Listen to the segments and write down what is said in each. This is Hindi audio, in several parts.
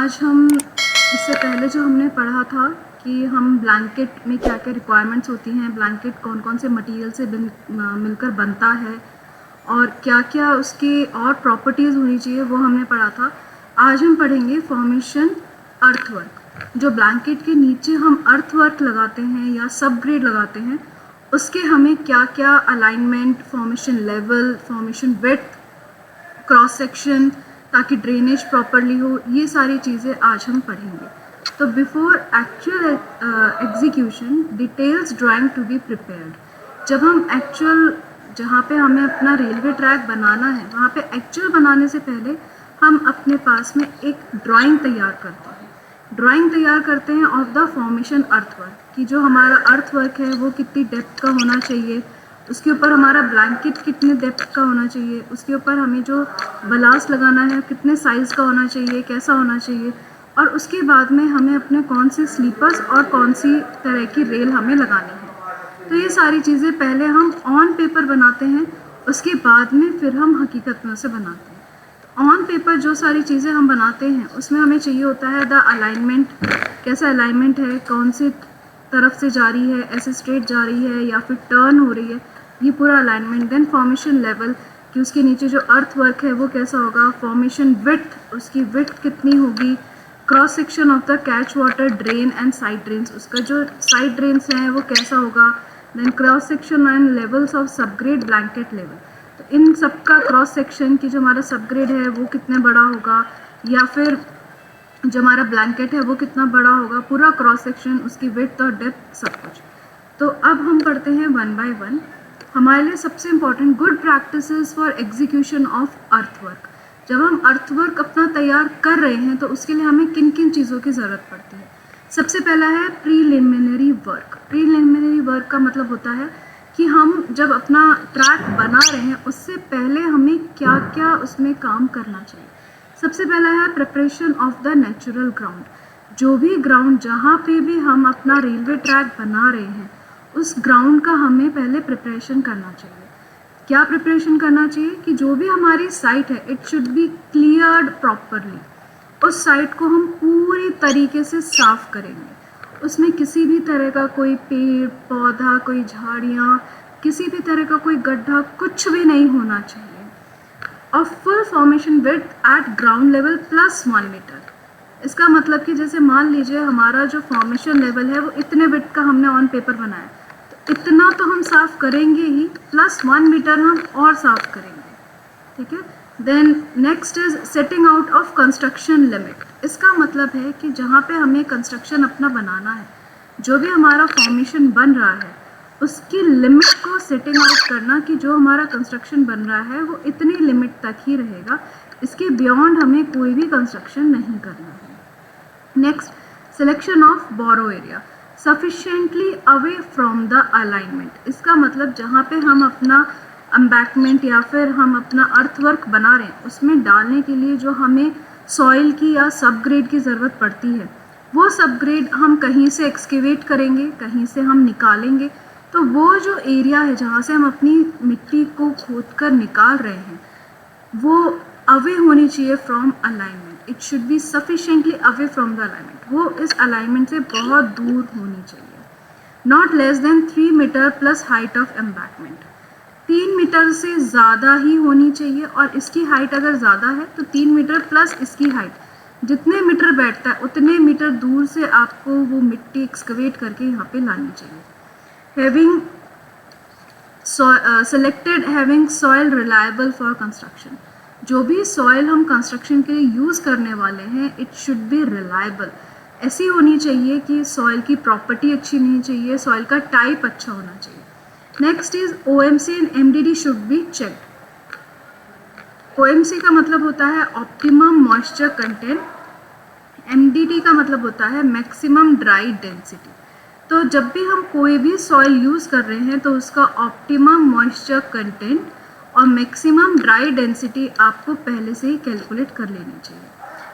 आज हम इससे पहले जो हमने पढ़ा था कि हम ब्लैंकेट में क्या क्या रिक्वायरमेंट्स होती हैं, ब्लैंकेट कौन कौन से मटेरियल से मिलकर बनता है और क्या क्या उसके और प्रॉपर्टीज़ होनी चाहिए, वो हमने पढ़ा था। आज हम पढ़ेंगे फॉर्मेशन अर्थवर्क। जो ब्लैंकेट के नीचे हम अर्थवर्क लगाते हैं या सब ग्रेड लगाते हैं, उसके हमें क्या क्या alignment, formation level, formation width, cross section, ताकि ड्रेनेज प्रॉपरली हो, ये सारी चीज़ें आज हम पढ़ेंगे। तो before actual execution details drawing to be prepared. जब हम एक्चुअल जहाँ पे हमें अपना रेलवे ट्रैक बनाना है, वहाँ पे एक्चुअल बनाने से पहले हम अपने पास में एक ड्राइंग तैयार करते हैं। ड्राइंग तैयार करते हैं ऑफ द फॉर्मेशन अर्थवर्क, कि जो हमारा अर्थवर्क है वो कितनी डेप्थ का होना चाहिए, उसके ऊपर हमारा ब्लैंकेट कितने डेप्थ का होना चाहिए, उसके ऊपर हमें जो बलास लगाना है कितने साइज़ का होना चाहिए, कैसा होना चाहिए, और उसके बाद में हमें अपने कौन से स्लीपर्स और कौन सी तरह की रेल हमें लगानी है। तो ये सारी चीज़ें पहले हम ऑन पेपर बनाते हैं, उसके बाद में फिर हम हकीकत में उसे बनाते हैं। ऑन पेपर जो सारी चीज़ें हम बनाते हैं उसमें हमें चाहिए होता है द अलाइनमेंट, कैसा अलाइनमेंट है, कौन सी तरफ से जा रही है, ऐसे स्ट्रेट जा रही है या फिर टर्न हो रही है, ये पूरा अलाइनमेंट। देन फॉर्मेशन लेवल, कि उसके नीचे जो अर्थ वर्क है वो कैसा होगा। फॉर्मेशन विड्थ, उसकी विड्थ कितनी होगी। Cross section of the catch water drain and side drains, उसका जो साइड ड्रेन्स हैं वो कैसा होगा। Then cross section and levels of subgrade blanket level, तो इन सबका क्रॉस सेक्शन की जो हमारा सबग्रेड है वो कितने बड़ा होगा, या फिर जो हमारा ब्लैंकेट है वो कितना बड़ा होगा, पूरा क्रॉस सेक्शन, उसकी विड्थ और डेप्थ, सब कुछ। तो अब हम पढ़ते हैं वन बाय वन। हमारे लिए सबसे important good practices for execution of earthwork. जब हम अर्थवर्क अपना तैयार कर रहे हैं तो उसके लिए हमें किन किन चीज़ों की ज़रूरत पड़ती है। सबसे पहला है प्रीलिमिनरी वर्क। प्रीलिमिनरी वर्क का मतलब होता है कि हम जब अपना ट्रैक बना रहे हैं उससे पहले हमें क्या क्या उसमें काम करना चाहिए। सबसे पहला है preparation of the natural ground. जो भी ग्राउंड जहाँ पे भी हम अपना रेलवे ट्रैक बना रहे हैं उस ग्राउंड का हमें पहले प्रिपरेशन करना चाहिए। क्या प्रिपरेशन करना चाहिए कि जो भी हमारी साइट है it should be cleared properly. उस साइट को हम पूरी तरीके से साफ करेंगे, उसमें किसी भी तरह का कोई पेड़ पौधा, कोई झाड़ियाँ, किसी भी तरह का कोई गड्ढा, कुछ भी नहीं होना चाहिए। और full formation width at ground level +1 metre. इसका मतलब कि जैसे मान लीजिए हमारा जो फॉर्मेशन लेवल है वो इतने विड्थ का हमने ऑन पेपर बनाया, तो इतना तो हम साफ़ करेंगे ही, +1 मीटर हम और साफ़ करेंगे, ठीक है। Then next is setting out of construction limit. इसका मतलब है कि जहाँ पे हमें कंस्ट्रक्शन अपना बनाना है, जो भी हमारा फॉर्मेशन बन रहा है उसकी लिमिट को सेटिंग आउट करना, कि जो हमारा कंस्ट्रक्शन बन रहा है वो इतनी लिमिट तक ही रहेगा, इसके बियॉन्ड हमें कोई भी कंस्ट्रक्शन नहीं करना है। Next, selection of borrow area sufficiently away from the alignment. इसका मतलब जहाँ पे हम अपना एम्बैंकमेंट या फिर हम अपना अर्थवर्क बना रहे हैं उसमें डालने के लिए जो हमें सॉइल की या सबग्रेड की ज़रूरत पड़ती है, वो सबग्रेड हम कहीं से एक्सकेवेट करेंगे, कहीं से हम निकालेंगे। तो वो जो एरिया है जहाँ से हम अपनी मिट्टी को खोद कर निकाल रहे हैं वो अवे होनी चाहिए from alignment. It should be sufficiently away from the alignment, वो इस अलाइनमेंट से बहुत दूर होनी चाहिए। Not less than 3 metre plus height of embankment. 3 metre से ज़्यादा ही होनी चाहिए, और इसकी हाइट अगर ज़्यादा है तो 3 मीटर प्लस इसकी हाइट, जितने मीटर बैठता है उतने मीटर दूर से आपको वो मिट्टी एक्सकवेट करके यहाँ पे लानी चाहिए। Having selected having soil reliable for construction. जो भी सॉइल हम कंस्ट्रक्शन के लिए यूज़ करने वाले हैं इट शुड बी रिलायबल। ऐसी होनी चाहिए कि सॉइल की प्रॉपर्टी अच्छी होनी चाहिए, सॉइल का टाइप अच्छा होना चाहिए। Next is OMC and MDD should be checked. OMC का मतलब होता है ऑप्टिमम मॉइस्चर कंटेंट, MDD का मतलब होता है मैक्सिमम ड्राई डेंसिटी। तो जब भी हम कोई भी सॉइल यूज़ कर रहे हैं तो उसका ऑप्टिमम मॉइस्चर कंटेंट और मैक्सिमम ड्राई डेंसिटी आपको पहले से ही कैलकुलेट कर लेनी चाहिए।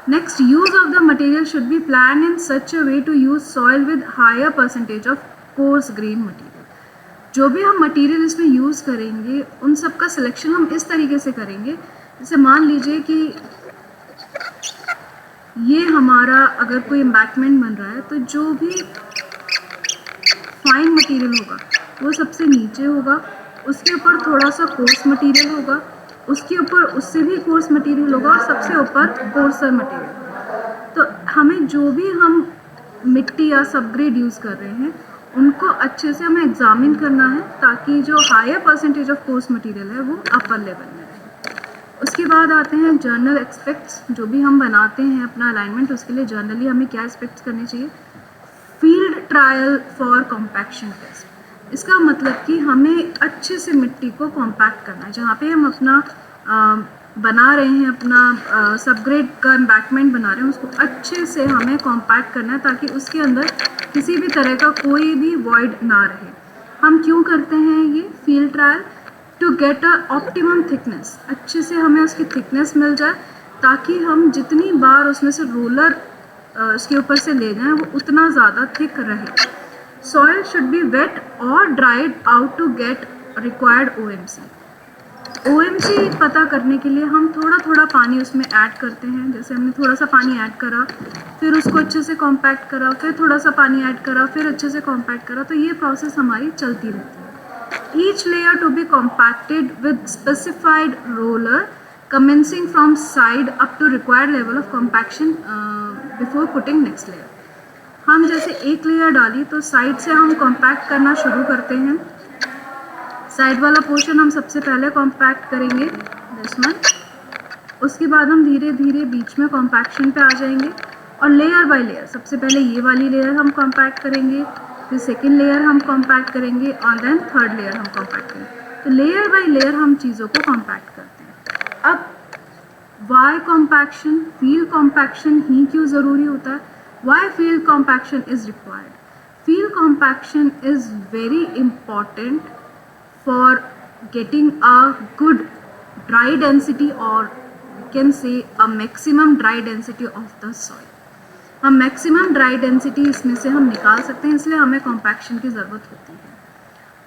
Next, use of the material should be plan in such a way to use soil with higher percentage of coarse grain material. जो भी हम मटेरियल इसमें यूज़ करेंगे उन सब का सिलेक्शन हम इस तरीके से करेंगे, जैसे मान लीजिए कि ये हमारा अगर कोई एम्बैंकमेंट बन रहा है तो जो भी फाइन मटेरियल होगा वो सबसे नीचे होगा, उसके ऊपर थोड़ा सा कोर्स मटेरियल होगा, उसके ऊपर उससे भी कोर्स मटेरियल होगा और सबसे ऊपर कोर्सर मटेरियल। तो हमें जो भी हम मिट्टी या सबग्रेड यूज़ कर रहे हैं उनको अच्छे से हमें एग्जामिन करना है ताकि जो higher percentage of coarse material है वो अपर लेवल में रहे। उसके बाद आते हैं जर्नल एस्पेक्ट्स। जो भी हम बनाते हैं अपना अलाइनमेंट, उसके लिए जर्नली हमें क्या एस्पेक्ट्स करने चाहिए। Field trial for compaction test. इसका मतलब कि हमें अच्छे से मिट्टी को कॉम्पैक्ट करना है। जहाँ पे हम अपना बना रहे हैं, अपना सबग्रेड का एम्बैंकमेंट बना रहे हैं, उसको अच्छे से हमें कॉम्पैक्ट करना है ताकि उसके अंदर किसी भी तरह का कोई भी वॉइड ना रहे। हम क्यों करते हैं ये field trial? To get a optimum thickness. अच्छे से हमें उसकी थिकनेस मिल जाए ताकि हम जितनी बार उसमें से रोलर उसके ऊपर से ले जाएं वो उतना ज़्यादा थिक रहे। सॉइल शुड बी वेट और dried out to get required OMC। OMC पता करने के लिए हम थोड़ा थोड़ा पानी उसमें ऐड करते हैं। जैसे हमने थोड़ा सा पानी ऐड करा, फिर उसको अच्छे से कॉम्पैक्ट करा, फिर थोड़ा सा पानी ऐड करा, फिर अच्छे से कॉम्पैक्ट करा। तो ये प्रोसेस हमारी चलती रहती है। Each layer to be compacted with specified roller commencing from side up to required level of compaction before putting next layer। हम जैसे एक लेयर डाली तो साइड से हम कॉम्पैक्ट करना शुरू करते हैं। साइड वाला पोर्शन हम सबसे पहले कॉम्पैक्ट करेंगे, दिस वन। उसके बाद हम धीरे धीरे बीच में कॉम्पैक्शन पे आ जाएंगे और लेयर बाय लेयर, सबसे पहले ये वाली लेयर हम कॉम्पैक्ट करेंगे, फिर सेकेंड लेयर हम कॉम्पैक्ट करेंगे और देन थर्ड लेयर हम कॉम्पैक्ट करेंगे। तो लेयर बाय लेयर हम चीज़ों को कॉम्पैक्ट करते हैं। अब वाई कॉम्पैक्शन, फील्ड कॉम्पैक्शन ही क्यों ज़रूरी होता है? Why field compaction is required? Field compaction is very important for getting a good dry density और can say a maximum dry density of the soil. हम मैक्सिमम ड्राई डेंसिटी इसमें से हम निकाल सकते हैं, इसलिए हमें कॉम्पैक्शन की ज़रूरत होती है।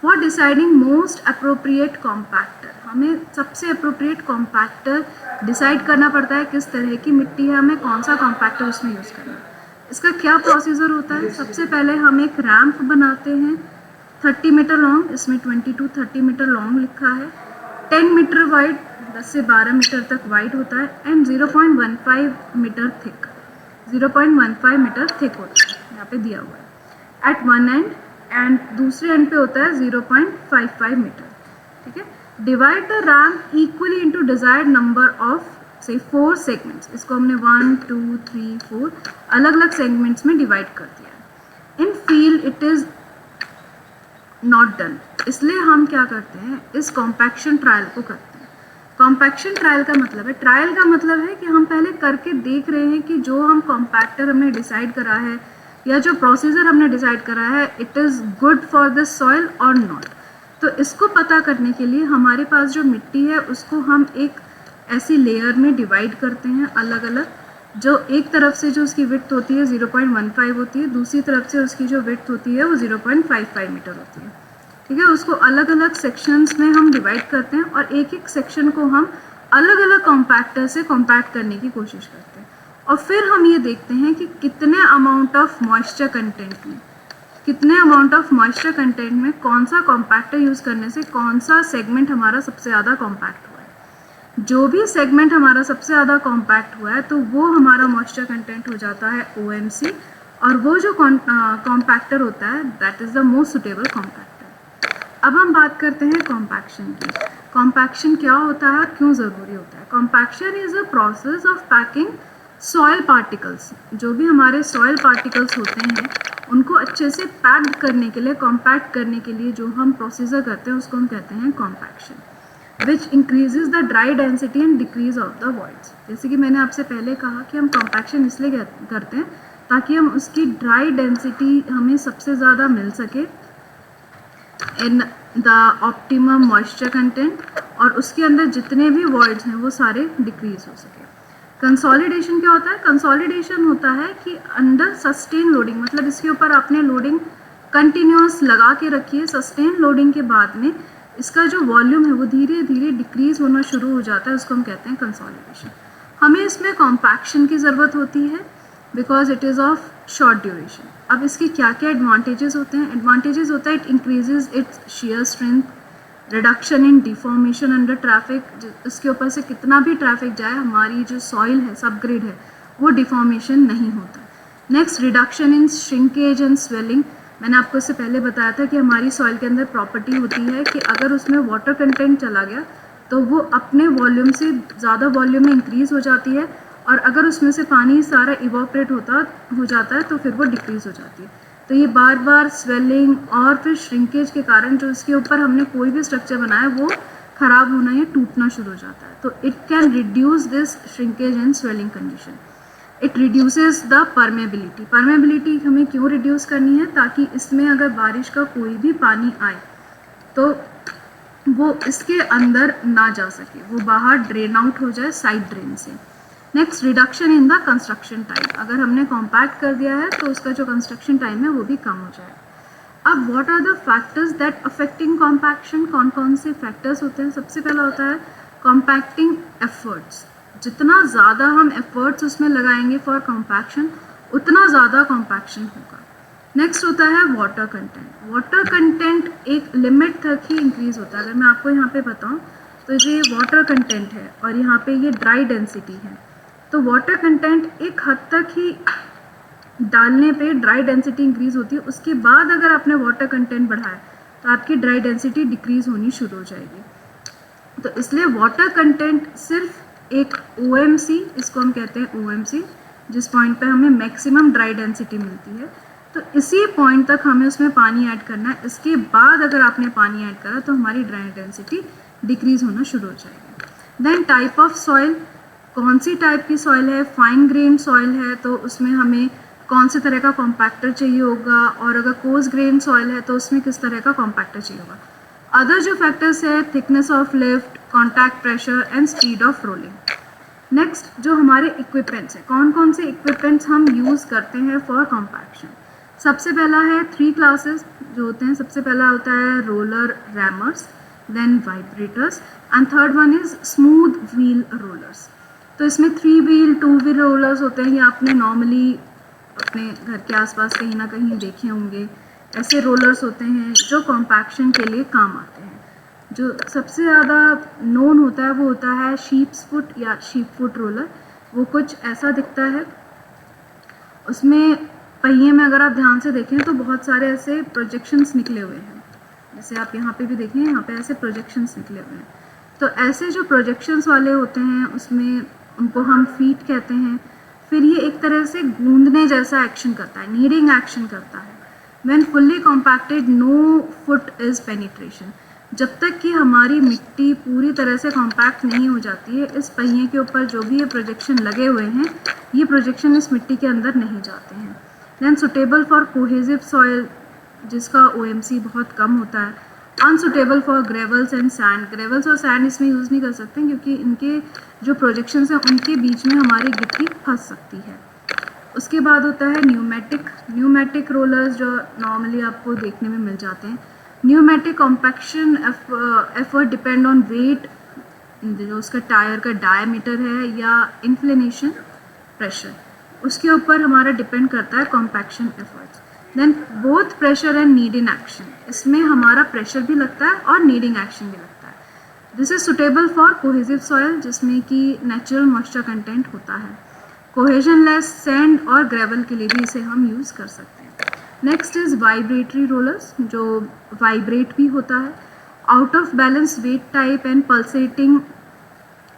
For deciding most appropriate compactor, हमें सबसे अप्रोप्रिएट कॉम्पैक्टर डिसाइड करना पड़ता है। किस तरह की मिट्टी है, हमें कौन सा कॉम्पैक्टर उसमें यूज़ करना है। इसका क्या प्रोसीजर होता है? सबसे पहले हम एक रैम्प बनाते हैं 30 मीटर लॉन्ग, इसमें 20 to 30 मीटर लॉन्ग लिखा है, 10 मीटर वाइड, 10 से 12 मीटर तक वाइड होता है, and 0.15 metre thick, 0.15 metre thick होता है, यहाँ पे दिया हुआ है एट वन एंड, एंड दूसरे एंड पे होता है 0.55 मीटर। ठीक है। Divide the ramp equally into desired number of say 4 segments. इसको हमने 1 2 3 4 अलग अलग सेगमेंट्स में डिवाइड कर दिया। In field it is not done, इसलिए हम क्या करते हैं, इस कॉम्पैक्शन ट्रायल को करते हैं। कॉम्पैक्शन ट्रायल का मतलब है, ट्रायल का मतलब है कि हम पहले करके देख रहे हैं कि जो हम कॉम्पैक्टर हमने डिसाइड करा है या जो प्रोसीजर हमने डिसाइड करा है it is good for this soil और नॉट। तो इसको पता करने के लिए हमारे पास जो मिट्टी है उसको हम एक ऐसी लेयर में डिवाइड करते हैं अलग अलग। जो एक तरफ से जो उसकी विड्थ होती है 0.15 होती है, दूसरी तरफ से उसकी जो विड्थ होती है वो 0.55 मीटर होती है। ठीक है। उसको अलग अलग सेक्शंस में हम डिवाइड करते हैं और एक एक सेक्शन को हम अलग अलग कॉम्पैक्टर से कॉम्पैक्ट करने की कोशिश करते हैं। और फिर हम ये देखते हैं कि कितने अमाउंट ऑफ मॉइस्चर कंटेंट में, कितने अमाउंट ऑफ मॉइस्चर कंटेंट में कौन सा कॉम्पैक्टर यूज़ करने से कौन सा सेगमेंट हमारा सबसे ज़्यादा कॉम्पैक्ट हुआ है। जो भी सेगमेंट हमारा सबसे ज़्यादा कॉम्पैक्ट हुआ है तो वो हमारा मॉइस्चर कंटेंट हो जाता है OMC, और वो जो कॉम्पैक्टर होता है that is the most suitable compactor. अब हम बात करते हैं कॉम्पैक्शन की। कॉम्पैक्शन क्या होता है और क्यों ज़रूरी होता है? Compaction is a process of packing soil particles. जो भी हमारे सॉइल पार्टिकल्स होते हैं उनको अच्छे से पैक्ड करने के लिए, कॉम्पैक्ट करने के लिए जो हम प्रोसीजर करते हैं उसको हम कहते हैं compaction, which increases the dry density and decrease of the voids. जैसे कि मैंने आपसे पहले कहा कि हम कॉम्पैक्शन इसलिए करते हैं ताकि हम उसकी ड्राई डेंसिटी हमें सबसे ज़्यादा मिल सके in the optimum moisture content, और उसके अंदर जितने भी वॉइड्स हैं वो सारे डिक्रीज हो सके। कंसोलिडेशन क्या होता है? कंसोलिडेशन होता है कि अंडर सस्टेन लोडिंग, मतलब इसके ऊपर आपने लोडिंग कंटिन्यूस लगा के रखी है, सस्टेन लोडिंग के बाद में इसका जो वॉल्यूम है वो धीरे धीरे डिक्रीज होना शुरू हो जाता है, उसको हम कहते हैं कंसोलिडेशन। हमें इसमें कॉम्पैक्शन की ज़रूरत होती है because it is of short duration. अब इसके क्या क्या एडवांटेजेस होते हैं? एडवांटेजेस होता है it increases its shear strength, reduction in deformation under traffic, इसके ऊपर से कितना भी ट्रैफिक जाए हमारी जो सॉइल है, सबग्रेड है, वो डिफॉर्मेशन नहीं होता। Next, reduction in shrinkage and swelling. मैंने आपको इससे पहले बताया था कि हमारी सॉइल के अंदर प्रॉपर्टी होती है कि अगर उसमें वाटर कंटेंट चला गया तो वो अपने वॉल्यूम से ज़्यादा वॉल्यूम में इंक्रीज़ हो जाती है, और अगर उसमें से पानी सारा इवोपरेट हो जाता है तो फिर वो डिक्रीज़ हो जाती है। तो ये बार बार स्वेलिंग और फिर श्रिंकेज के कारण जो इसके ऊपर हमने कोई भी स्ट्रक्चर बनाया वो ख़राब होना या टूटना शुरू हो जाता है। तो it can reduce this shrinkage and swelling condition. It reduces the permeability. Permeability हमें क्यों रिड्यूस करनी है? ताकि इसमें अगर बारिश का कोई भी पानी आए तो वो इसके अंदर ना जा सके, वो बाहर ड्रेन आउट हो जाए साइड ड्रेन से। Next, reduction in the construction time. अगर हमने कॉम्पैक्ट कर दिया है तो उसका जो कंस्ट्रक्शन टाइम है वो भी कम हो जाएगा। अब what are the factors that affecting compaction? कौन कौन से फैक्टर्स होते हैं? सबसे पहला होता है कॉम्पैक्टिंग एफर्ट्स। जितना ज़्यादा हम एफर्ट्स उसमें लगाएंगे फॉर कॉम्पैक्शन उतना ज़्यादा कॉम्पैक्शन होगा। नेक्स्ट होता है वाटर कंटेंट। वाटर कंटेंट एक लिमिट तक ही इंक्रीज़ होता है। अगर मैं आपको यहाँ पे बताऊँ तो ये वाटर कंटेंट है और यहाँ पे ये ड्राई डेंसिटी है, तो वाटर कंटेंट एक हद तक ही डालने पे ड्राई डेंसिटी इंक्रीज़ होती है। उसके बाद अगर आपने वाटर कंटेंट बढ़ाया तो आपकी ड्राई डेंसिटी डिक्रीज़ होनी शुरू हो जाएगी। तो इसलिए वाटर कंटेंट सिर्फ एक OMC, इसको हम कहते हैं OMC, जिस पॉइंट पे हमें मैक्सिमम ड्राई डेंसिटी मिलती है, तो इसी पॉइंट तक हमें उसमें पानी ऐड करना है। इसके बाद अगर आपने पानी ऐड करा तो हमारी ड्राई डेंसिटी डिक्रीज़ होना शुरू हो जाएगी। देन टाइप ऑफ सॉइल, कौन सी टाइप की सॉइल है? फाइन ग्रेन सॉइल है तो उसमें हमें कौन से तरह का कॉम्पैक्टर चाहिए होगा, और अगर कोर्स ग्रेन सॉइल है तो उसमें किस तरह का कॉम्पैक्टर चाहिए होगा। अदर जो फैक्टर्स है thickness of lift, contact pressure and speed of rolling. Next, जो हमारे इक्विपमेंट्स हैं, कौन कौन से इक्विपमेंट्स हम यूज़ करते हैं फॉर कॉम्पैक्शन। सबसे पहला है 3 क्लासेस जो होते हैं। सबसे पहला होता है roller rammers, then vibrators, and third one is smooth wheel rollers. तो इसमें 3 व्हील 2 व्हील रोलर्स होते हैं। ये आपने नॉर्मली अपने घर के आसपास कहीं ना कहीं देखे होंगे। ऐसे रोलर्स होते हैं जो कॉम्पैक्शन के लिए काम आते हैं। जो सबसे ज़्यादा नोन होता है वो होता है शीप्स फुट या शीप फुट रोलर। वो कुछ ऐसा दिखता है, उसमें पहिए में अगर आप ध्यान से देखें तो बहुत सारे ऐसे प्रोजेक्शंस निकले हुए हैं, जैसे आप यहाँ पे भी देखें, यहाँ पे ऐसे प्रोजेक्शंस निकले हुए हैं। तो ऐसे जो प्रोजेक्शंस वाले होते हैं उसमें उनको हम फीट कहते हैं। फिर ये एक तरह से गूंदने जैसा एक्शन करता है, नीडिंग एक्शन करता है। When fully compacted no foot is penetration. जब तक कि हमारी मिट्टी पूरी तरह से कॉम्पैक्ट नहीं हो जाती है, इस पहिए के ऊपर जो भी ये प्रोजेक्शन लगे हुए हैं, ये प्रोजेक्शन इस मिट्टी के अंदर नहीं जाते हैं। Then suitable for cohesive soil, जिसका OMC बहुत कम होता है। Unsuitable for gravels and sand. Gravels और सैंड इसमें यूज़ नहीं कर सकते क्योंकि इनके जो प्रोजेक्शंस हैं उनके बीच में हमारी गिट्टी फंस सकती है। उसके बाद होता है न्यूमेटिक रोलर्स, जो नॉर्मली आपको देखने में मिल जाते हैं। Pneumatic compaction effort depend on weight, जो उसका टायर का डायमीटर है, या इंक्लिनेशन प्रेशर, उसके ऊपर हमारा डिपेंड करता है compaction efforts. Then both pressure and kneading action, इसमें हमारा प्रेशर भी लगता है और नीडिंग एक्शन भी लगता है। This is suitable for cohesive soil, जिसमें कि नेचुरल मॉइस्चर कंटेंट होता है। कोहेजन लेस सैंड और ग्रेवल के लिए भी इसे हम यूज़ कर सकते हैं। नेक्स्ट इज़ वाइब्रेटरी रोलर्स, जो वाइब्रेट भी होता है। Out of balance weight type and pulsating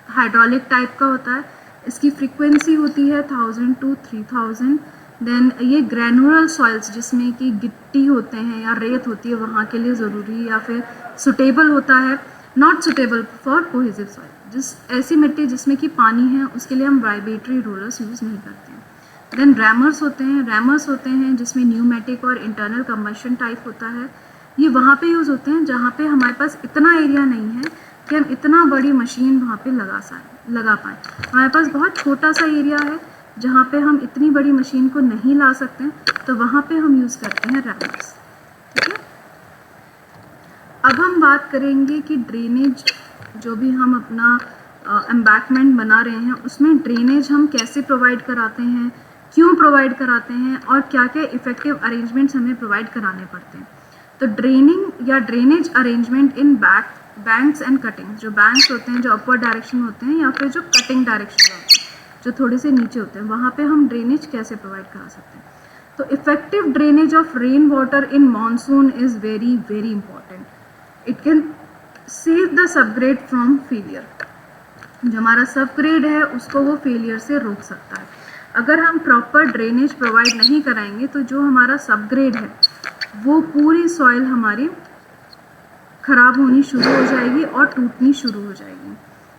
hydraulic type का होता है। इसकी फ्रीक्वेंसी होती है 1000 to 3000। देन ये ग्रैनुलर सॉइल्स, जिसमें कि गिट्टी होते हैं या रेत होती है, वहाँ के लिए ज़रूरी या फिर सुटेबल होता है। Not suitable for cohesive soil, जिस ऐसी मिट्टी जिसमें कि पानी है उसके लिए हम वाइब्रेटरी रोलर्स यूज़ नहीं करते हैं। देन रैमर्स होते हैं जिसमें न्यूमेटिक और इंटरनल कंबशन टाइप होता है। ये वहाँ पे यूज़ होते हैं जहाँ पे हमारे पास इतना एरिया नहीं है कि हम इतना बड़ी मशीन वहाँ पे लगा पाएँ। हमारे पास बहुत छोटा सा एरिया है जहाँ पे हम इतनी बड़ी मशीन को नहीं ला सकते, तो वहाँ पे हम यूज़ करते हैं रैमर्स। ठीक है, अब हम बात करेंगे कि ड्रेनेज, जो भी हम अपना एम्बैकमेंट बना रहे हैं उसमें ड्रेनेज हम कैसे प्रोवाइड कराते हैं, क्यों प्रोवाइड कराते हैं और क्या क्या इफ़ेक्टिव अरेंजमेंट्स हमें प्रोवाइड कराने पड़ते हैं। तो ड्रेनिंग या drainage arrangement in banks and cutting, जो बैंक्स होते हैं जो अपवर्ड डायरेक्शन में होते हैं या फिर जो कटिंग डायरेक्शन में होते हैं जो थोड़े से नीचे होते हैं, वहाँ पे हम ड्रेनेज कैसे प्रोवाइड करा सकते हैं। तो effective drainage of rain water in monsoon is very very important. It can save the subgrade from failure. जो हमारा सबग्रेड है उसको वो फेलियर से रोक सकता है। अगर हम प्रॉपर ड्रेनेज प्रोवाइड नहीं कराएंगे तो जो हमारा सबग्रेड है वो पूरी सॉइल हमारी ख़राब होनी शुरू हो जाएगी और टूटनी शुरू हो जाएगी।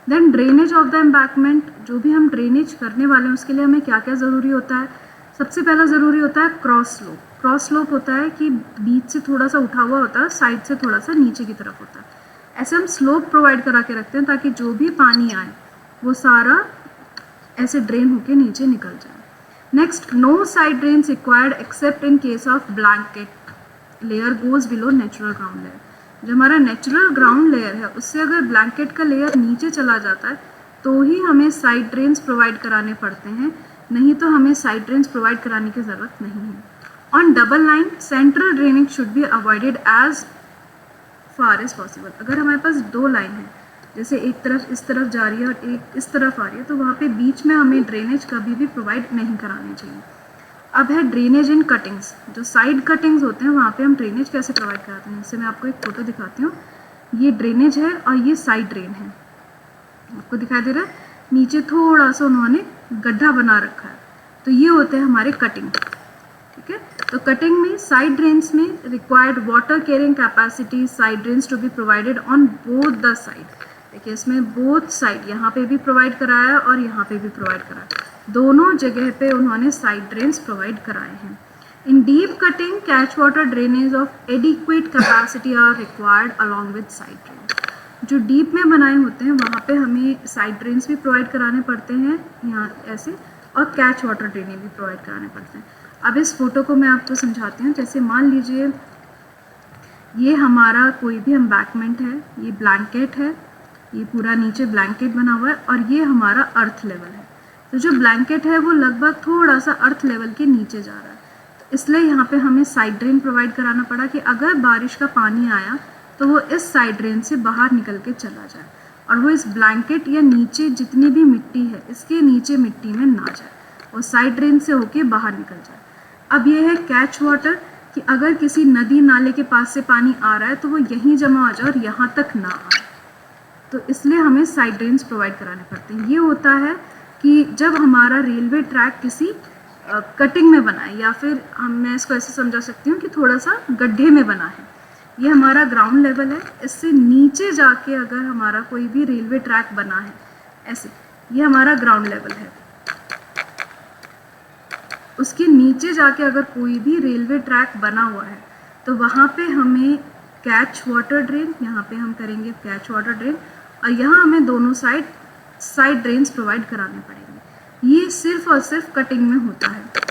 Then drainage of the embankment, जो भी हम ड्रेनेज करने वाले हैं उसके लिए हमें क्या क्या ज़रूरी होता है। सबसे पहला ज़रूरी होता है क्रॉस स्लोप। क्रॉस स्लोप होता है कि बीच से थोड़ा सा उठा हुआ होता है, साइड से थोड़ा सा नीचे की तरफ होता है। ऐसे हम स्लोप प्रोवाइड करा के रखते हैं ताकि जो भी पानी आए वो सारा ऐसे ड्रेन होके नीचे निकल जाए। Next, no side drains required except in case of blanket layer goes below natural ground layer. जो हमारा नेचुरल ग्राउंड लेयर है उससे अगर ब्लैंकेट का लेयर नीचे चला जाता है तो ही हमें साइड ड्रेन्स प्रोवाइड कराने पड़ते हैं, नहीं तो हमें साइड ड्रेन्स प्रोवाइड कराने की ज़रूरत नहीं है। On double line central draining should be avoided as far as possible. अगर हमारे पास दो लाइन है, जैसे एक तरफ इस तरफ जा रही है और एक इस तरफ आ रही है, तो वहाँ पे बीच में हमें ड्रेनेज कभी भी प्रोवाइड नहीं करानी चाहिए। अब है ड्रेनेज इन कटिंग्स। जो साइड कटिंग्स होते हैं वहाँ पे हम ड्रेनेज कैसे प्रोवाइड कराते हैं, इससे मैं आपको एक फ़ोटो दिखाती हूँ। ये ड्रेनेज है और ये साइड ड्रेन है, आपको दिखाई दे रहा है। नीचे थोड़ा सा उन्होंने गड्ढा बना रखा है, तो ये होते हैं हमारे कटिंग। ठीक है, तो कटिंग में साइड ड्रेन्स में required water carrying capacity side drains to be provided on both the side. देखिए इसमें बोथ साइड, यहाँ पे भी प्रोवाइड कराया है और यहाँ पे भी प्रोवाइड कराया, दोनों जगह पे उन्होंने साइड ड्रेन्स प्रोवाइड कराए हैं। In deep cutting catch water drainage of adequate capacity are required along with side drain. जो डीप में बनाए होते हैं वहाँ पे हमें साइड ड्रेन्स भी प्रोवाइड कराने पड़ते हैं यहाँ ऐसे, और कैच वाटर ड्रेनेज भी प्रोवाइड कराने पड़ते हैं। अब इस फोटो को मैं आपको समझाती हूँ। जैसे मान लीजिए ये हमारा कोई भी एम्बैकमेंट है, ये ब्लैंकेट है, ये पूरा नीचे ब्लैंकेट बना हुआ है और ये हमारा अर्थ लेवल है। तो जो ब्लैंकेट है वो लगभग थोड़ा सा अर्थ लेवल के नीचे जा रहा है, तो इसलिए यहाँ पे हमें साइड ड्रेन प्रोवाइड कराना पड़ा कि अगर बारिश का पानी आया तो वो इस साइड ड्रेन से बाहर निकल के चला जाए और वो इस ब्लैंकेट या नीचे जितनी भी मिट्टी है इसके नीचे मिट्टी में ना जाए, वो साइड ड्रेन से होके बाहर निकल जाए। अब ये है कैच वाटर, कि अगर किसी नदी नाले के पास से पानी आ रहा है तो वो यहीं जमा हो जाए और यहाँ तक ना आए, तो इसलिए हमें साइड ड्रेन्स प्रोवाइड कराने पड़ते हैं। ये होता है कि जब हमारा रेलवे ट्रैक किसी कटिंग में बना है, या फिर मैं इसको ऐसे समझा सकती हूँ कि थोड़ा सा गड्ढे में बना है। ये हमारा ग्राउंड लेवल है, इससे नीचे जाके अगर हमारा कोई भी रेलवे ट्रैक बना है ऐसे, ये हमारा ग्राउंड लेवल है, उसके नीचे जाके अगर कोई भी रेलवे ट्रैक बना हुआ है तो वहाँ पे हमें कैच वाटर ड्रेन, यहाँ पे हम करेंगे कैच वाटर ड्रेन, और यहाँ हमें दोनों साइड ड्रेन्स प्रोवाइड कराने पड़ेंगे। ये सिर्फ और सिर्फ कटिंग में होता है।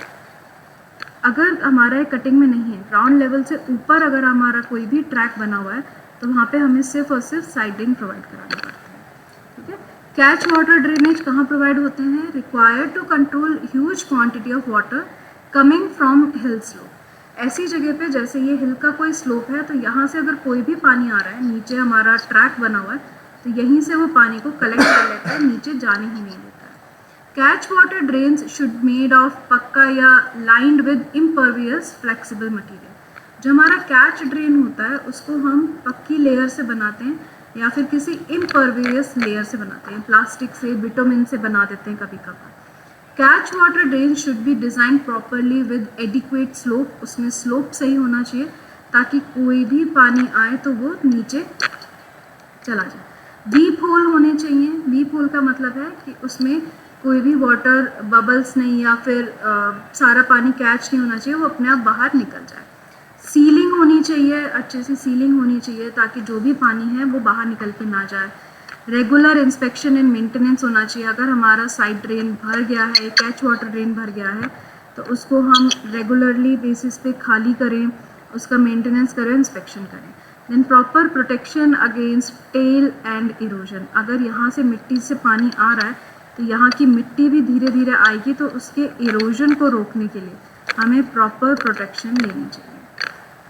अगर हमारा कटिंग में नहीं है, ग्राउंड लेवल से ऊपर अगर हमारा कोई भी ट्रैक बना हुआ है तो वहाँ पे हमें सिर्फ और सिर्फ साइड ड्रेन प्रोवाइड कराने पड़ते हैं। ठीक है, कैच वाटर ड्रेनेज कहाँ प्रोवाइड होते हैं? Required to control huge quantity of water coming from hill slope. ऐसी जगह पे जैसे ये हिल का कोई स्लोप है तो यहाँ से अगर कोई भी पानी आ रहा है, नीचे हमारा ट्रैक बना हुआ है, तो यहीं से वो पानी को कलेक्ट कर लेता है, नीचे जाने ही नहीं देता है। Catch water drains should made of पक्का या lined with impervious flexible material. जो हमारा कैच ड्रेन होता है उसको हम पक्की लेयर से बनाते हैं या फिर किसी इम्परवियस लेयर से बनाते हैं, प्लास्टिक से, बिटुमिन से बना देते हैं कभी कभार। Catch water drain should be design properly with adequate slope. उसमें स्लोप सही होना चाहिए ताकि कोई भी पानी आए तो वो नीचे चला जाए। डीप होल होने चाहिए। डीप होल का मतलब है कि उसमें कोई भी वाटर बबल्स नहीं या फिर सारा पानी कैच नहीं होना चाहिए, वो अपने आप बाहर निकल जाए। सीलिंग होनी चाहिए, अच्छे से सीलिंग होनी चाहिए ताकि जो भी पानी है वो बाहर निकल के ना जाए। रेगुलर इंस्पेक्शन एंड मेंटेनेंस होना चाहिए। अगर हमारा साइड ड्रेन भर गया है, कैच वाटर ड्रेन भर गया है, तो उसको हम रेगुलरली बेसिस पे खाली करें, उसका मेंटेनेंस करें, इंस्पेक्शन करें। Then proper protection against tail end erosion. अगर यहाँ से मिट्टी से पानी आ रहा है तो यहाँ की मिट्टी भी धीरे धीरे आएगी, तो उसके इरोजन को रोकने के लिए हमें प्रॉपर प्रोटेक्शन लेनी चाहिए।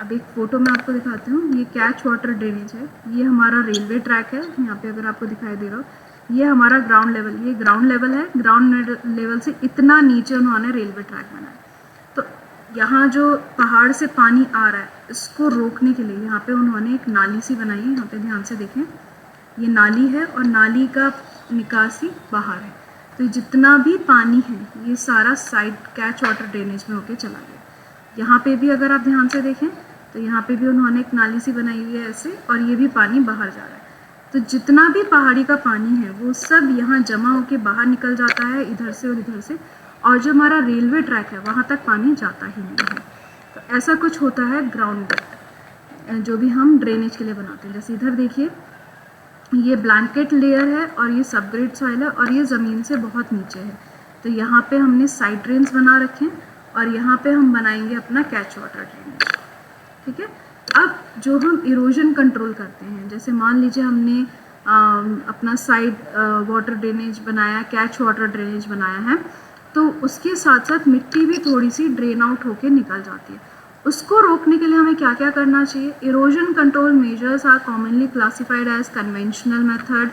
अब एक फ़ोटो मैं आपको दिखाती हूँ। ये कैच वाटर ड्रेनेज है, ये हमारा रेलवे ट्रैक है। यहाँ पे अगर आपको दिखाई दे रहा हो, ये हमारा ग्राउंड लेवल, ये ग्राउंड लेवल है। ग्राउंड लेवल से इतना नीचे उन्होंने रेलवे ट्रैक बनाया। तो यहाँ जो पहाड़ से पानी आ रहा है, इसको रोकने के लिए यहाँ पे उन्होंने एक नाली सी बनाई है। यहाँ पे ध्यान से देखें, ये नाली है और नाली का निकासी बाहर है। तो जितना भी पानी है ये सारा साइड कैच वाटर ड्रेनेज में होके चला गया। यहाँ पे भी अगर आप ध्यान से देखें तो यहाँ पे भी उन्होंने एक नाली सी बनाई हुई है ऐसे, और ये भी पानी बाहर जा रहा है। तो जितना भी पहाड़ी का पानी है वो सब यहाँ जमा होके बाहर निकल जाता है, इधर से और इधर से, और जो हमारा रेलवे ट्रैक है वहाँ तक पानी जाता ही नहीं है। तो ऐसा कुछ होता है ग्राउंड बेल्ट जो भी हम ड्रेनेज के लिए बनाते हैं। जैसे इधर देखिए, ये ब्लैंकेट लेयर है और ये सबग्रेड सॉइल है और ये ज़मीन से बहुत नीचे है। तो यहाँ पे हमने साइड ड्रेन्स बना रखे हैं और यहाँ पे हम बनाएंगे अपना कैच वाटर ड्रेनेज, ठीक है। अब जो हम इरोजन कंट्रोल करते हैं, जैसे मान लीजिए हमने अपना साइड वाटर ड्रेनेज बनाया, कैच वाटर ड्रेनेज बनाया है, तो उसके साथ साथ मिट्टी भी थोड़ी सी ड्रेन आउट होके निकल जाती है। उसको रोकने के लिए हमें क्या क्या करना चाहिए? Erosion control measures are commonly classified as conventional method,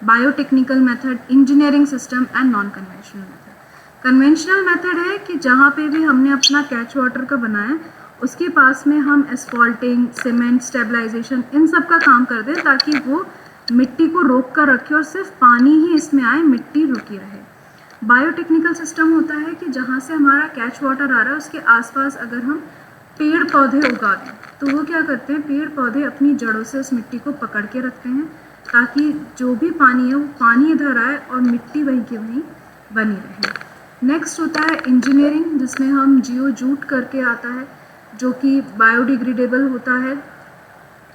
biotechnical method, engineering system and non conventional method. Conventional method है कि जहाँ पे भी हमने अपना कैच वाटर का बनाया उसके पास में हम एस्फॉल्टिंग, सीमेंट, स्टेबलाइजेशन, इन सब का काम कर दें ताकि वो मिट्टी को रोक कर रखे और सिर्फ पानी ही इसमें आए, मिट्टी रुकी रहे। बायोटेक्निकल सिस्टम होता है कि जहाँ से हमारा कैच वाटर आ रहा है उसके आसपास अगर हम पेड़ पौधे उगा दें तो वो क्या करते हैं, पेड़ पौधे अपनी जड़ों से उस मिट्टी को पकड़ के रखते हैं ताकि जो भी पानी है वो पानी इधर आए और मिट्टी वहीं की वहीं बनी रहे। नेक्स्ट होता है इंजीनियरिंग, जिसमें हम जियो जूट करके आता है जो कि बायोडिग्रेडेबल होता है।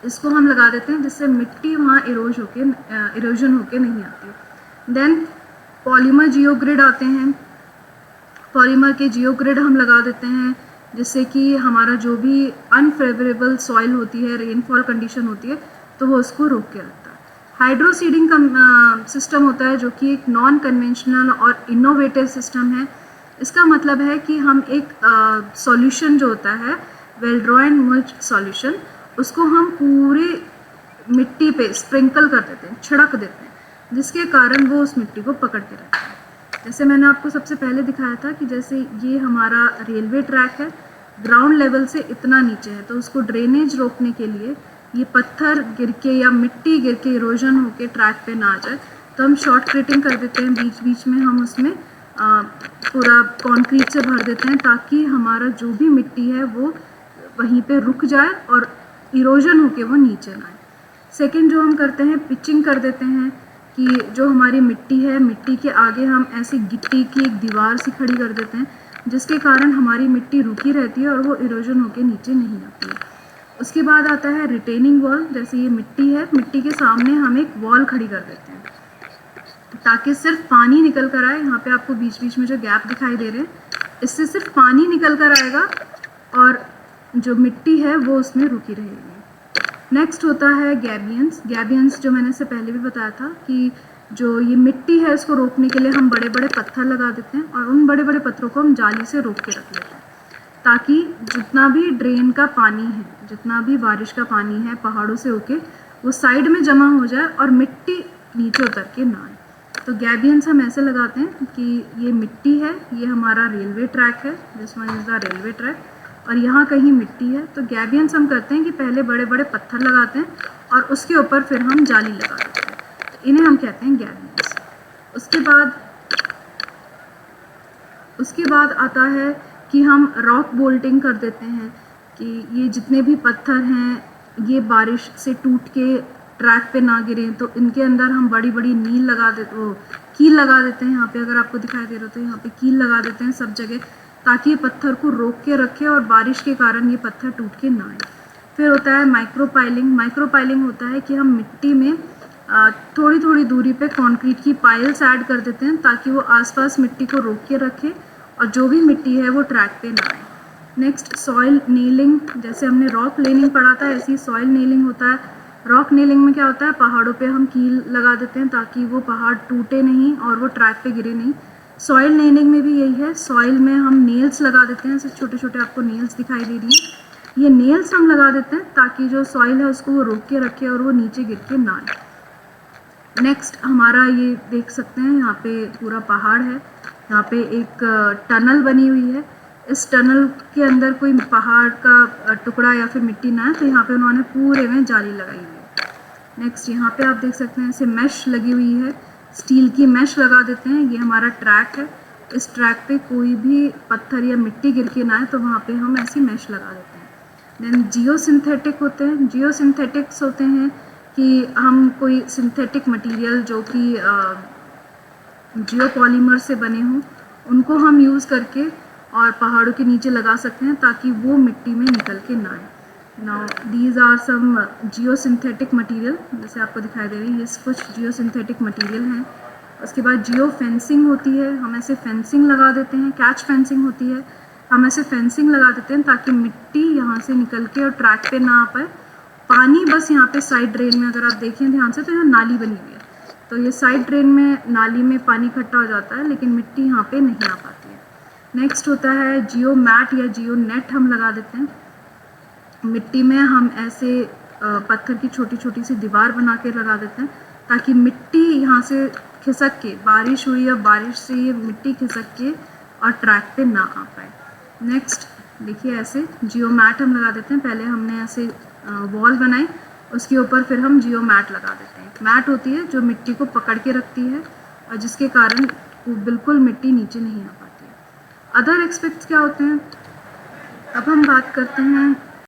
इसको हम लगा देते हैं जिससे मिट्टी वहाँ इरोजन होके नहीं आती। देन पॉलीमर जियोग्रिड आते हैं, पॉलीमर के जियोग्रिड हम लगा देते हैं जिससे कि हमारा जो भी अनफेवरेबल सॉइल होती है, रेनफॉल कंडीशन होती है, तो वो उसको रोक के रखता है। हाइड्रोसीडिंग का सिस्टम होता है जो कि एक नॉन कन्वेंशनल और इनोवेटिव सिस्टम है। इसका मतलब है कि हम एक सॉल्यूशन जो होता है वेल ड्रॉन मल्च सॉल्यूशन, उसको हम पूरे मिट्टी पे स्प्रिंकल कर देते हैं, छिड़क देते हैं, जिसके कारण वो उस मिट्टी को पकड़ के रखता है। जैसे मैंने आपको सबसे पहले दिखाया था कि जैसे ये हमारा रेलवे ट्रैक है, ग्राउंड लेवल से इतना नीचे है, तो उसको ड्रेनेज रोकने के लिए ये पत्थर गिर के या मिट्टी गिर के इरोजन होके ट्रैक पे ना आ जाए, तो हम शॉर्ट क्रिटिंग कर देते हैं। बीच बीच में हम उसमें पूरा कंक्रीट से भर देते हैं ताकि हमारा जो भी मिट्टी है वो वहीं पे रुक जाए और इरोजन होके वो नीचे ना आए। सेकेंड जो हम करते हैं, पिचिंग कर देते हैं कि जो हमारी मिट्टी है, मिट्टी के आगे हम ऐसी गिट्टी की एक दीवार सी खड़ी कर देते हैं जिसके कारण हमारी मिट्टी रुकी रहती है और वो इरोजन होके नीचे नहीं आती है। उसके बाद आता है रिटेनिंग वॉल। जैसे ये मिट्टी है, मिट्टी के सामने हम एक वॉल खड़ी कर देते हैं ताकि सिर्फ पानी निकल कर आए। यहाँ पे आपको बीच बीच में जो गैप दिखाई दे रहे हैं, इससे सिर्फ पानी निकल कर आएगा और जो मिट्टी है वो उसमें रुकी रहेगी। नेक्स्ट होता है गैबियंस। गैबियंस जो मैंने इससे पहले भी बताया था कि जो ये मिट्टी है इसको रोकने के लिए हम बड़े बड़े पत्थर लगा देते हैं और उन बड़े बड़े पत्थरों को हम जाली से रोक के रख लेते हैं ताकि जितना भी ड्रेन का पानी है, जितना भी बारिश का पानी है पहाड़ों से होके, वो साइड में जमा हो जाए और मिट्टी नीचे उतर के ना आए। तो गैबियंस हम ऐसे लगाते हैं कि ये मिट्टी है, ये हमारा रेलवे ट्रैक है, this one is the railway track, और यहाँ कहीं मिट्टी है। तो गैबियंस हम करते हैं कि पहले बड़े बड़े पत्थर लगाते हैं और उसके ऊपर फिर हम जाली लगा देते हैं, तो इन्हें हम कहते हैं गैबियंस। उसके बाद आता है कि हम रॉक बोल्टिंग कर देते हैं कि ये जितने भी पत्थर हैं ये बारिश से टूट के ट्रैक पे ना गिरें, तो इनके अंदर हम बड़ी बड़ी कील लगा देते हैं। यहाँ पे अगर आपको दिखाई दे रहा हो तो यहाँ पे कील लगा देते हैं सब जगह ताकि ये पत्थर को रोक के रखे और बारिश के कारण ये पत्थर टूट के ना आए। फिर होता है माइक्रोपाइलिंग। माइक्रोपाइलिंग होता है कि हम मिट्टी में थोड़ी थोड़ी दूरी पे कंक्रीट की पाइल्स ऐड कर देते हैं ताकि वो आसपास मिट्टी को रोक के रखे और जो भी मिट्टी है वो ट्रैक पे ना आए। नेक्स्ट सॉइल नेलिंग, जैसे हमने रॉक लेनिंग पढ़ा था ऐसे ही सॉइल नेलिंग होता है। रॉक नेलिंग में क्या होता है, पहाड़ों पे हम कील लगा देते हैं ताकि वो पहाड़ टूटे नहीं और वो ट्रैक पे गिरे नहीं। सॉइल नेलिंग में भी यही है, सॉइल में हम नेल्स लगा देते हैं, ऐसे छोटे छोटे आपको नेल्स दिखाई दे रही हैं, ये नेल्स हम लगा देते हैं ताकि जो सॉइल है उसको वो रोक के रखे और वो नीचे गिर के ना आए। नेक्स्ट हमारा ये देख सकते हैं, यहाँ पे पूरा पहाड़ है, यहाँ पे एक टनल बनी हुई है, इस टनल के अंदर कोई पहाड़ का टुकड़ा या फिर मिट्टी ना है, तो यहाँ पे उन्होंने पूरे में जाली लगाई हुई है। नेक्स्ट यहाँ पे आप देख सकते हैं ऐसे मैश लगी हुई है, स्टील की मैश लगा देते हैं, ये हमारा ट्रैक है, इस ट्रैक पे कोई भी पत्थर या मिट्टी गिर के ना आए तो वहाँ पे हम ऐसी मैश लगा देते हैं। देन जियो सिंथेटिक होते हैं, जियो सिंथेटिक्स होते हैं कि हम कोई सिंथेटिक मटेरियल जो कि जियो पॉलीमर से बने हों उनको हम यूज़ करके और पहाड़ों के नीचे लगा सकते हैं ताकि वो मिट्टी में निकल के ना आए। Now these are some geo synthetic material, जैसे आपको दिखाई दे रही है, ये कुछ जियो सिंथेटिक मटीरियल हैं। उसके बाद जियो फेंसिंग होती है, हम ऐसे फेंसिंग लगा देते हैं, कैच फेंसिंग होती है, हम ऐसे फेंसिंग लगा देते हैं ताकि मिट्टी यहाँ से निकल के और ट्रैक पे ना आ पाए। पानी बस यहाँ पे साइड ड्रेन में अगर आप देखें ध्यान से तो यहाँ नाली बनी हुई है, तो ये साइड ड्रेन में नाली में पानी इकट्ठा हो जाता है लेकिन मिट्टी यहाँ पे नहीं आ पाती है। नेक्स्ट होता है जियो मैट या जियो नेट, हम लगा देते हैं मिट्टी में, हम ऐसे पत्थर की छोटी छोटी सी दीवार बना के लगा देते हैं ताकि मिट्टी यहाँ से खिसक के, बारिश हुई या बारिश से ये मिट्टी खिसक के और ट्रैक पे ना आ पाए। नेक्स्ट देखिए ऐसे जियो मैट हम लगा देते हैं, पहले हमने ऐसे वॉल बनाई, उसके ऊपर फिर हम जियो मैट लगा देते हैं। मैट होती है जो मिट्टी को पकड़ के रखती है और जिसके कारण वो बिल्कुल मिट्टी नीचे नहीं आ पाती है। अदर एस्पेक्ट्स क्या होते हैं, अब हम बात करते हैं